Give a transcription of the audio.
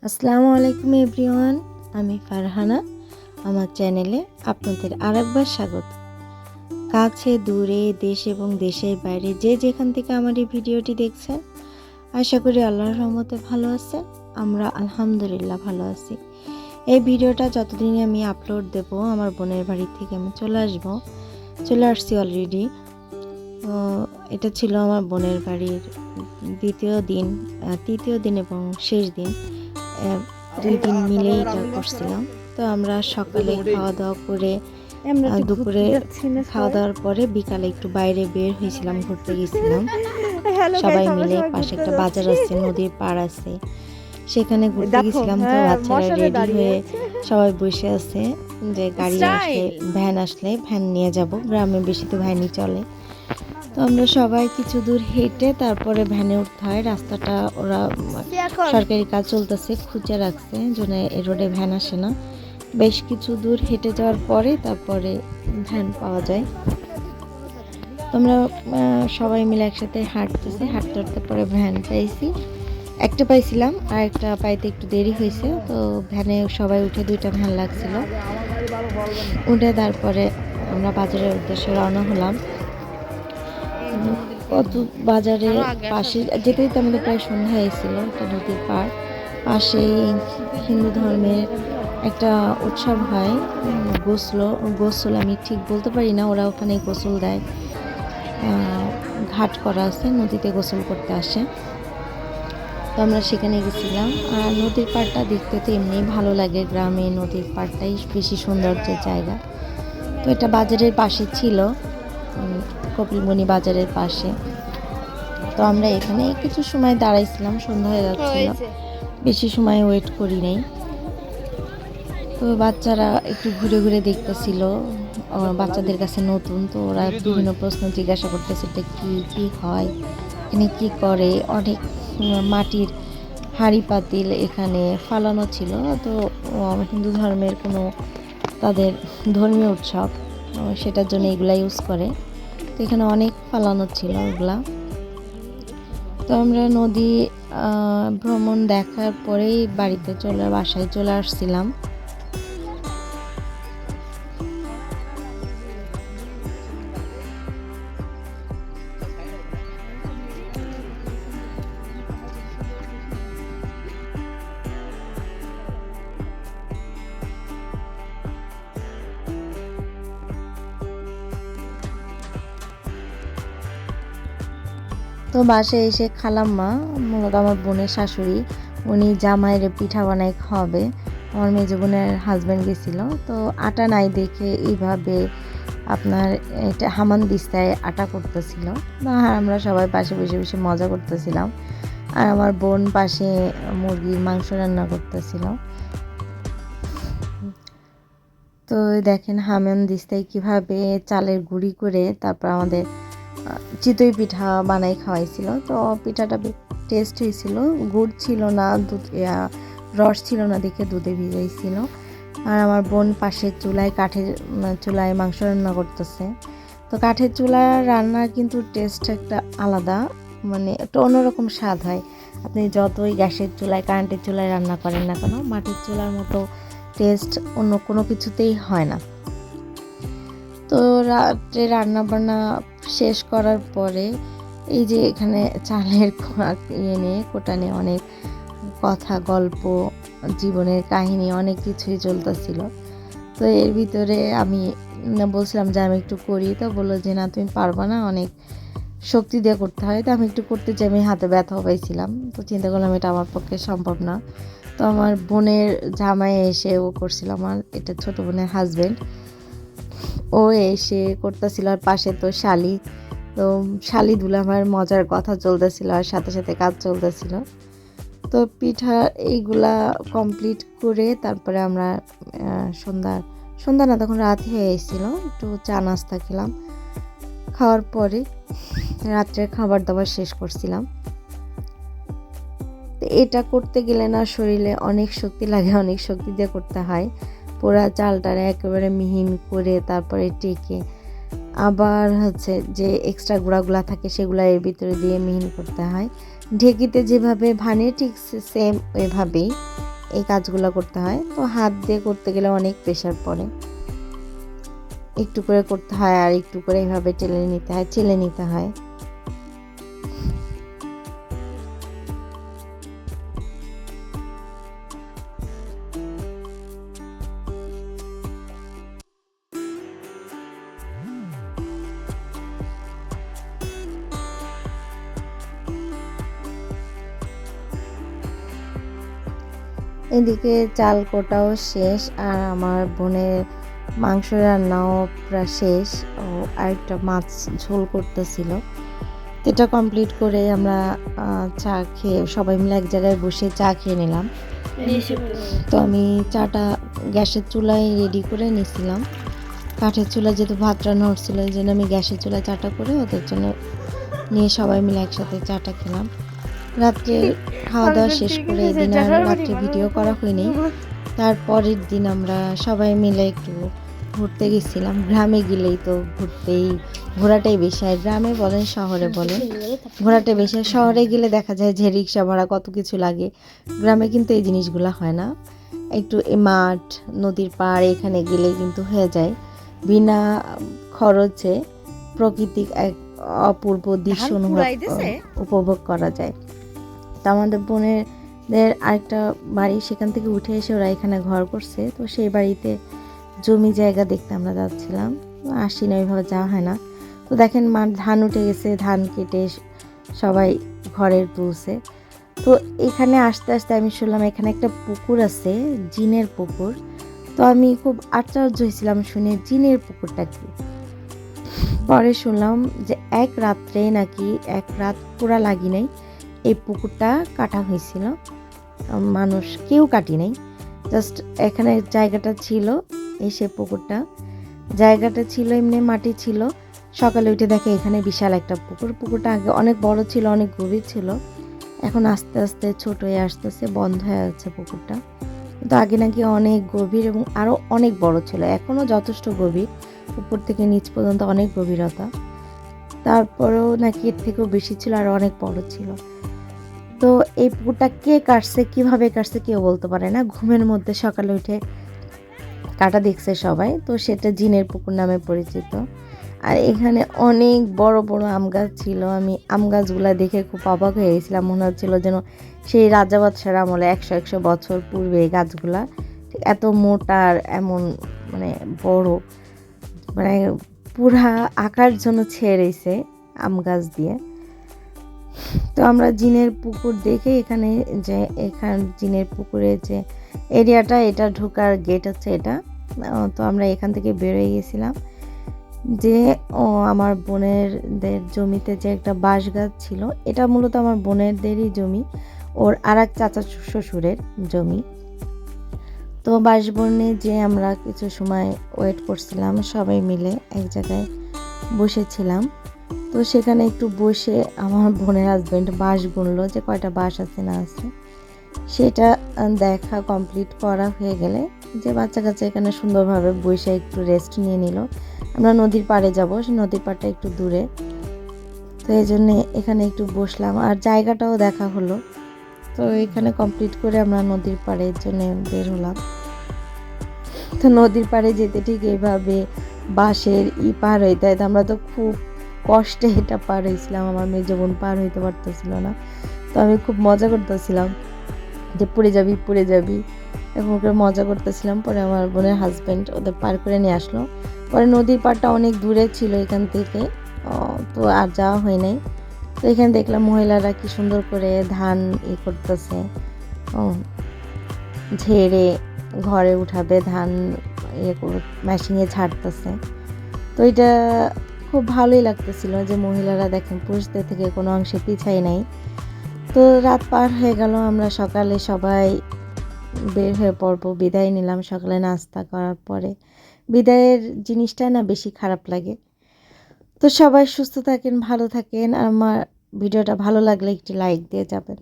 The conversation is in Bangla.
আসসালামু আলাইকুম এভরিওয়ান, আমি ফারহানা। আমার চ্যানেলে আপনাদের আরেকবার স্বাগত। কাছে দূরে দেশ এবং দেশের বাইরে যে যেখান থেকে আমার এই ভিডিওটি দেখছেন, আশা করি আল্লাহর রহমতে ভালো আছেন। আমরা আলহামদুলিল্লাহ ভালো আছি। এই ভিডিওটা যতদিনই আমি আপলোড দেব, আমার বোনের বাড়ি থেকে আমি চলে আসছি অলরেডি। এটা ছিল আমার বোনের বাড়ির তৃতীয় দিন এবং শেষ দিন, 2 দিন মিলেই এটা করছিলাম। তো আমরা সকালে খাওয়া দাওয়া করে, দুপুরে খাওয়া দাওয়ার পরে বিকালে একটু বাইরে বের হয়েছিলাম, ঘুরতে গেছিলাম সবাই মিলে। পাশে একটা বাজার আছে, নদীর পাড় আছে, সেখানে ঘুরতে গেছিলাম। তো বাচ্চারা রেডি হয়ে সবাই বসে আছে যে গাড়ি আসলে, ভ্যান আসলে ভ্যান নিয়ে যাব। গ্রামে বেশি তো ভ্যানই চলে। তো আমরা সবাই কিছু দূর হেঁটে তারপরে ভ্যানে উঠতে হয়। রাস্তাটা ওরা সরকারি কাজ চলতেছে, খুঁজে রাখছে জন্য এই রোডে ভ্যান আসে না। বেশ কিছু দূর হেঁটে যাওয়ার পরে তারপরে ভ্যান পাওয়া যায়। তোমরা সবাই মিলে একসাথে হাঁটতে হাঁটতে পরে ভ্যান একটা পাইছিলাম, আর একটা পাইতে একটু দেরি হয়েছে। তো ভ্যানে সবাই উঠে 2টা ভ্যান লাগছিল, উঠে তারপরে আমরা বাজারের উদ্দেশ্যে রওনা হলাম। কত বাজারে পাশে যেতে যেতে আমাদের প্রায় সন্ধ্যা হয়েছিল। একটা নদীর পাড় পাশেই হিন্দু ধর্মের একটা উৎসব হয়, গোসল আমি ঠিক বলতে পারি না, ওরা ওখানে গোসল দেয়। ঘাট করা আছে, নদীতে গোসল করতে আসে। তো আমরা সেখানে গেছিলাম। আর নদীর পাড়টা দেখতে তো এমনি ভালো লাগে, গ্রামে নদীর পাড়টাই বেশি সৌন্দর্যের জায়গা। তো এটা বাজারের পাশে ছিল, কপিলমুনি বাজারের পাশে। তো আমরা এখানে কিছু সময় দাঁড়াইছিলাম, সন্ধ্যা হয়ে যাচ্ছিল, বেশি সময় ওয়েট করি নাই। তো বাচ্চারা একটু ঘুরে ঘুরে দেখতেছিল, বাচ্চাদের কাছে নতুন, তো ওরা বিভিন্ন প্রশ্ন জিজ্ঞাসা করতেছে এটা কি হয়, এখানে কি করে। অনেক মাটির হাঁড়ি পাতিল এখানে ফালানো ছিল। তো হিন্দু ধর্মের কোনো তাদের ধর্মীয় উৎসব, সেটার জন্য এগুলা ইউজ করে। তো এখানে অনেক ফালানো ছিল ওগুলা। তো আমরা নদী ভ্রমণ দেখার পরেই বাসায় চলে আসছিলাম। তো বাসায় এসে খালাম্মা, মূলত আমার বোনের শাশুড়ি, উনি জামাইয়ের পিঠা বানাই খাওয়াবে। আমার মেজো বোনের হাজব্যান্ড গেছিলো, তো আটা নাই দেখে এইভাবে আপনার এটা হামানদিস্তায় আটা করতেছিল। আর আমরা সবাই পাশে বসে বসে মজা করতেছিলাম। আর আমার বোন পাশে মুরগির মাংস রান্না করতেছিল। তো দেখেন হামানদিস্তায় কীভাবে চালের গুঁড়ি করে তারপর আমাদের চিতই পিঠা বানাই খাওয়াইছিল। তো পিঠাটা টেস্ট হয়েছিল, গুড় ছিল না, রস ছিল না দেখে দুধে ভিজাইছিল। আর আমার বোন পাশের কাঠের চুলায় মাংস রান্না করতেছে। তো কাঠের চুলা রান্নার কিন্তু টেস্ট একটা আলাদা, মানে একটা অন্যরকম স্বাদ হয়। আপনি যতই গ্যাসের চুলায়, কারেন্টের চুলায় রান্না করেন না কেন, মাটির চুলার মতো টেস্ট অন্য কোনো কিছুতেই হয় না। তো রাত্রে রান্নাবান্না শেষ করার পরে এই যে এখানে চালের কোটা নিয়ে অনেক কথা, গল্প, জীবনের কাহিনী অনেক কিছুই চলতেছিল। তো এর ভিতরে আমি বলছিলাম যে আমি একটু করি। তো বললো যে না, তুমি পারবা না, অনেক শক্তি দিয়ে করতে হয়। তো আমি একটু করতে চাই, আমি হাতে ব্যথা পাইছিলাম। তো চিন্তা করলাম এটা আমার পক্ষে সম্ভব না। তো আমার বোনের জামাই এসে ও করছিল, আমার এটা ছোট বোনের হাজব্যান্ড, ও এসে করতেছিল। আর পাশে তো শালি দুলা আমার মজার কথা চলতেছিল, আর সাথে সাথে কাজ চলতেছিল। তো পিঠা এইগুলা কমপ্লিট করে তারপরে আমরা সন্ধ্যা না, তখন রাত হয়ে এসেছিল, একটু চা নাস্তা খেলাম। খাওয়ার পরে রাত্রের খাবার দাবার শেষ করছিলাম। তো এটা করতে গেলে না শরীরে অনেক শক্তি লাগে, অনেক শক্তি দিয়ে করতে হয়। পোড়া চালটারে একেবারে মিহিন করে তারপরে টেকে আবার যে এক্সট্রা গুঁড়াগুলা থাকে সেগুলো এর ভিতরে দিয়ে মিহিন করতে হয়। ঢেকিতে যেভাবে ভানে ঠিক সেম ওইভাবেই এই কাজগুলো করতে হয়। তো হাত দিয়ে করতে গেলে অনেক প্রেশার পড়ে, একটু করে করতে হয় আর একটু করে এভাবে টেলে নিতে হয়, চেলে নিতে হয়। এদিকে চাল কোটাও শেষ আর আমার বোনের মাংস রান্নাও প্রায় শেষ। ও আরেকটা মাছ ঝোল করতেছিল। এটা কমপ্লিট করে আমরা চা খেয়ে সবাই মিলে এক জায়গায় বসে চা খেয়ে নিলাম। তো আমি চাটা গ্যাসের চুলায় রেডি করে নিয়েছিলাম। কাঠের চুলায় যেহেতু ভাত রান্না হচ্ছিল, এই জন্য আমি গ্যাসের চুলায় চাটা করে ওদের জন্য নিয়ে সবাই মিলে একসাথে চাটা খেলাম। রাত্রে খাওয়া দাওয়া শেষ করে এদিন আর রাত্রে ভিডিও করা হয়নি। তারপরের দিন আমরা সবাই মিলে একটু ঘুরতে গেছিলাম। গ্রামে গেলেই তো ঘোরাটাই বেশি হয়, গ্রামে বলেন শহরে বলেন ঘোরাটাই বেশি হয়। শহরে গেলে দেখা যায় যে রিক্সা ভাড়া কত কিছু লাগে, গ্রামে কিন্তু এই জিনিসগুলো হয় না। একটু এই মাঠ নদীর পাড় এখানে গেলে কিন্তু হয়ে যায়, বিনা খরচে প্রাকৃতিক এক অপূর্ব দৃশ্য উপভোগ করা যায়। তো আমাদের বোনেদের আরেকটা বাড়ি, সেখান থেকে উঠে এসে ওরা এখানে ঘর করছে। তো সেই বাড়িতে জমি জায়গা দেখতে আমরা যাচ্ছিলাম, আসি না, ওইভাবে যাওয়া হয় না। তো দেখেন মাঠ ধান উঠে গেছে, ধান কেটে সবাই ঘরের তুলছে। তো এখানে আস্তে আস্তে আমি শুনলাম এখানে একটা পুকুর আছে, জিনের পুকুর। তো আমি খুব আশ্চর্য হয়েছিলাম শুনে, জিনের পুকুরটা কি। পরে শুনলাম যে এক রাত্রে নাকি, এক রাত পুরা লাগি নাই, এই পুকুরটা কাটা হয়েছিল। মানুষ কেউ কাটি নাই, জাস্ট এখানে জায়গাটা ছিল, এই সে জায়গাটা ছিল এমনি মাটি ছিল। সকালে উঠে দেখে এখানে বিশাল একটা পুকুরটা আগে অনেক বড় ছিল, অনেক গভীর ছিল, এখন আস্তে আস্তে ছোট হয়ে আসতেছে, বন্ধ হয়ে যাচ্ছে পুকুরটা। কিন্তু আগে নাকি অনেক গভীর এবং আরও অনেক বড় ছিল, এখনও যথেষ্ট গভীর, উপর থেকে নিচ পর্যন্ত অনেক গভীরতা। তারপরেও নাকি এর থেকেও বেশি ছিল আর অনেক বড় ছিল। তো এই পুকুরটা কে কাটছে, কিভাবে কাটছে কেউ বলতে পারে না। ঘুমের মধ্যে সকালে উঠে কাটা দেখছে সবাই, তো সেটা জিনের পুকুর নামে পরিচিত। আর এখানে অনেক বড় বড় আম গাছ ছিল। আমি আম গাছগুলা দেখে খুব অবাক হয়ে গেছিলাম, মনে হচ্ছিল যেন সেই রাজা বাদশার আমলে 100 বছর পূর্বে এই গাছগুলা এত মোটা আর এমন মানে বড়, মানে পুরা আকার জন্য ছেয়ে রয়েছে আম গাছ দিয়ে। তো আমরা জিনের পুকুর দেখে এখানে জিনের পুকুরের যে এরিয়াটা, এটা ঢোকার গেট হচ্ছে এটা। তো আমরা এখান থেকে বেরোয় গেছিলাম যে আমার বোনেরদের জমিতে যে একটা বাঁশ গাছ ছিল, এটা মূলত আমার বোনেরদেরই জমি, ওর আর এক চাচা শ্বশুরের জমি। তো বাঁশবনে যে আমরা কিছু সময় ওয়েট করছিলাম, সবাই মিলে এক জায়গায় বসেছিলাম। তো সেখানে একটু বসে আমার বোনের হাজব্যান্ড বাঁশ গুনলো যে কয়টা বাঁশ আছে না আছে, সেটা দেখা কমপ্লিট করা হয়ে গেলে যে বাচ্চা কাচ্চা এখানে সুন্দরভাবে বসে একটু রেস্ট নিয়ে নিল। আমরা নদীর পাড়ে যাব, সেই নদীর পাড়টা একটু দূরে, তো এই জন্যে এখানে একটু বসলাম আর জায়গাটাও দেখা হলো। তো এখানে কমপ্লিট করে আমরা নদীর পাড়ের জন্য বের হলাম। তো নদীর পাড়ে যেতে ঠিক এইভাবে বাঁশের পার হইতে হয়, আমরা তো খুব কষ্টে এটা পার হয়েছিলাম, আমার মেয়ে বোন পার হইতে পারতেছিল না। তো আমি খুব মজা করতেছিলাম যে পড়ে যাবি এরকম করে মজা করতেছিলাম। পরে আমার বোনের হাজব্যান্ড ওদের পার করে নিয়ে আসলো। পরে নদীর পাড়টা অনেক দূরে ছিল এখান থেকে, তো আর যাওয়া হয় নাই। তো এখানে দেখলাম মহিলারা কি সুন্দর করে ধান করতেছে, ঝেড়ে ঘরে উঠাবে ধান, মেশিনে ছাড়তেছে। তো এটা খুব ভালোই লাগতেছিল যে মহিলারা দেখেন পুরুষদের থেকে কোনো অংশে পিছাই নাই। তো রাত পার হয়ে গেল, আমরা সকালে সবাই বের হয়ে পড়বো, বিদায় নিলাম। সকালে নাস্তা করার পরে বিদায়ের জিনিসটা না বেশি খারাপ লাগে। তো সবাই সুস্থ থাকেন, ভালো থাকেন, আর আমার ভিডিওটা ভালো লাগলে একটি লাইক দিয়ে যাবেন।